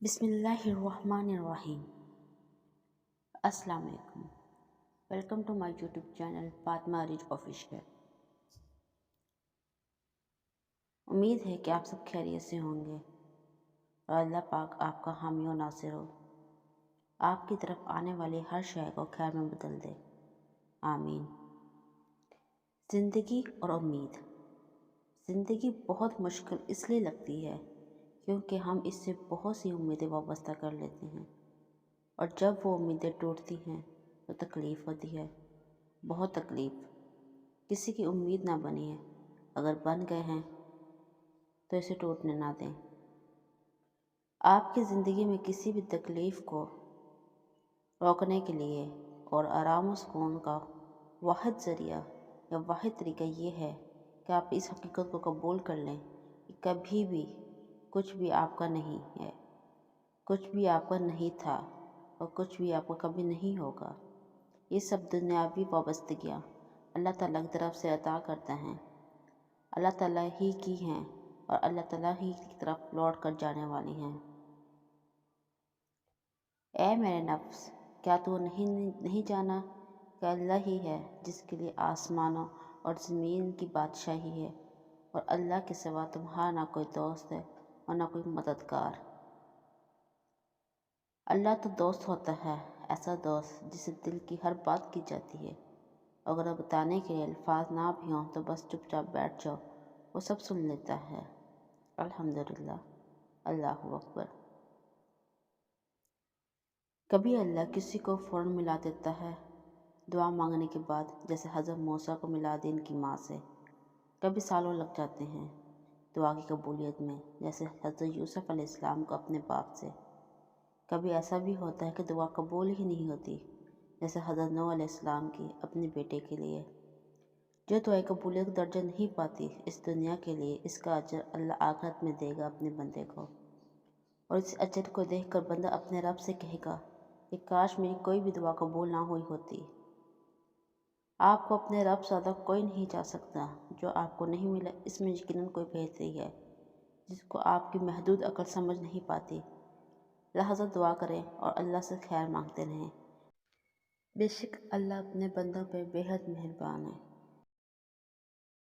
بسم اللہ الرحمن الرحیم۔ السلام علیکم، welcome to my YouTube channel Fatima ریج آفیشیل۔ امید ہے کہ آپ سب خیریت سے ہوں گے اور اللہ پاک آپ کا حامی و ناصر ہو، آپ کی طرف آنے والی ہر شے کو خیر میں بدل دے، آمین۔ زندگی اور امید۔ زندگی بہت مشکل اس لیے لگتی ہے کیونکہ ہم اس سے بہت سی امیدیں وابستہ کر لیتے ہیں، اور جب وہ امیدیں ٹوٹتی ہیں تو تکلیف ہوتی ہے، بہت تکلیف۔ کسی کی امید نہ بنی ہے، اگر بن گئے ہیں تو اسے ٹوٹنے نہ دیں۔ آپ کی زندگی میں کسی بھی تکلیف کو روکنے کے لیے اور آرام و سکون کا واحد ذریعہ یا واحد طریقہ یہ ہے کہ آپ اس حقیقت کو قبول کر لیں کہ کبھی بھی کچھ بھی آپ کا نہیں ہے، کچھ بھی آپ کا نہیں تھا اور کچھ بھی آپ کا کبھی نہیں ہوگا۔ یہ سب دنیاوی وابستگیاں اللہ تعالیٰ کی طرف سے عطا کرتے ہیں، اللہ تعالیٰ ہی کی ہیں اور اللہ تعالیٰ ہی کی طرف لوٹ کر جانے والی ہیں۔ اے میرے نفس، کیا تو نہیں جانا کہ اللہ ہی ہے جس کے لیے آسمانوں اور زمین کی بادشاہی ہے، اور اللہ کے سوا تمہارا نہ کوئی دوست ہے اور نہ کوئی مددگار۔ اللہ تو دوست ہوتا ہے، ایسا دوست جسے دل کی ہر بات کی جاتی ہے، اگر بتانے کے لیے الفاظ نہ بھی ہوں تو بس چپ چاپ بیٹھ جاؤ، وہ سب سن لیتا ہے۔ الحمدللہ، اللہ اکبر۔ کبھی اللہ کسی کو فوراً ملا دیتا ہے دعا مانگنے کے بعد، جیسے حضرت موسیٰ کو ملا دی ان کی ماں سے۔ کبھی سالوں لگ جاتے ہیں دعا کی قبولیت میں، جیسے حضرت یوسف علیہ السلام کو اپنے باپ سے۔ کبھی ایسا بھی ہوتا ہے کہ دعا قبول ہی نہیں ہوتی، جیسے حضرت نوح علیہ السلام کی اپنے بیٹے کے لیے۔ جو دعا قبولیت کا درجہ نہیں پاتی اس دنیا کے لیے، اس کا اجر اللہ آخرت میں دے گا اپنے بندے کو، اور اس اجر کو دیکھ کر بندہ اپنے رب سے کہے گا کہ کاش میری کوئی بھی دعا قبول نہ ہوئی ہوتی۔ آپ کو اپنے رب سے زیادہ کوئی نہیں جا سکتا۔ جو آپ کو نہیں ملا اس میں یقیناً کوئی بہتری ہے جس کو آپ کی محدود عقل سمجھ نہیں پاتی۔ لہٰذا دعا کریں اور اللہ سے خیر مانگتے رہیں، بے شک اللہ اپنے بندوں پہ بے حد مہربان ہے۔